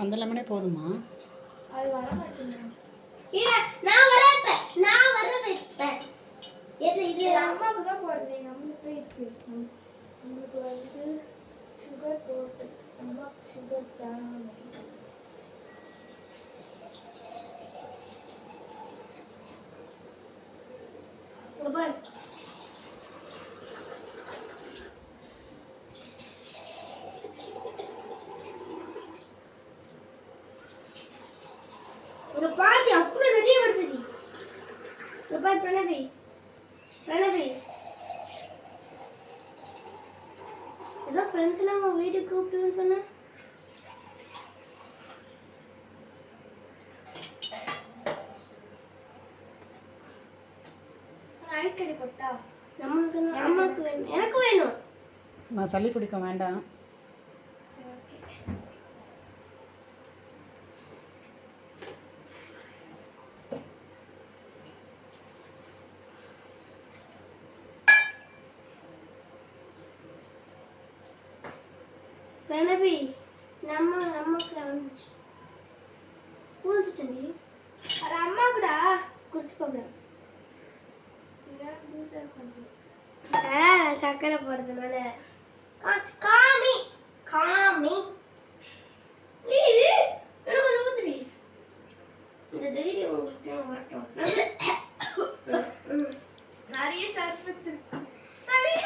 அந்த லெமனே போதுமா? அது வர மாட்டேங்குது. இல்ல நான் வர வைப்பேன். இது அம்மாவுக்கு தான் போடுறேன். நம்மளுக்கு இருக்கு. நம்மளுக்கு வந்து சுகர் போட்டு அம்மா சுகர் தான். பாய் ஒரு பாட்டி அப்புறம் நிறைய வருது. பாய் பிரணவி ஏதோ ஃப்ரெண்ட்ஸ் எல்லாம் உங்க வீட்டுக்கு கூப்பிட்டுன்னு சொன்னேன். ஐஸ் கட்டி போட்டா அம்மாவுக்கு வேணும், எனக்கு வேணும். நான் சளி பிடிக்க வேண்டாம். பிரணவி நமக்கு குளிச்சுட்டேன். அது அம்மா கூட குடிச்சு போகிறேன். சக்கரை போடுறதுனால காமி இந்த தைரியம் உங்களுக்கு வரட்டும். நிறைய சர்பத்து நிறைய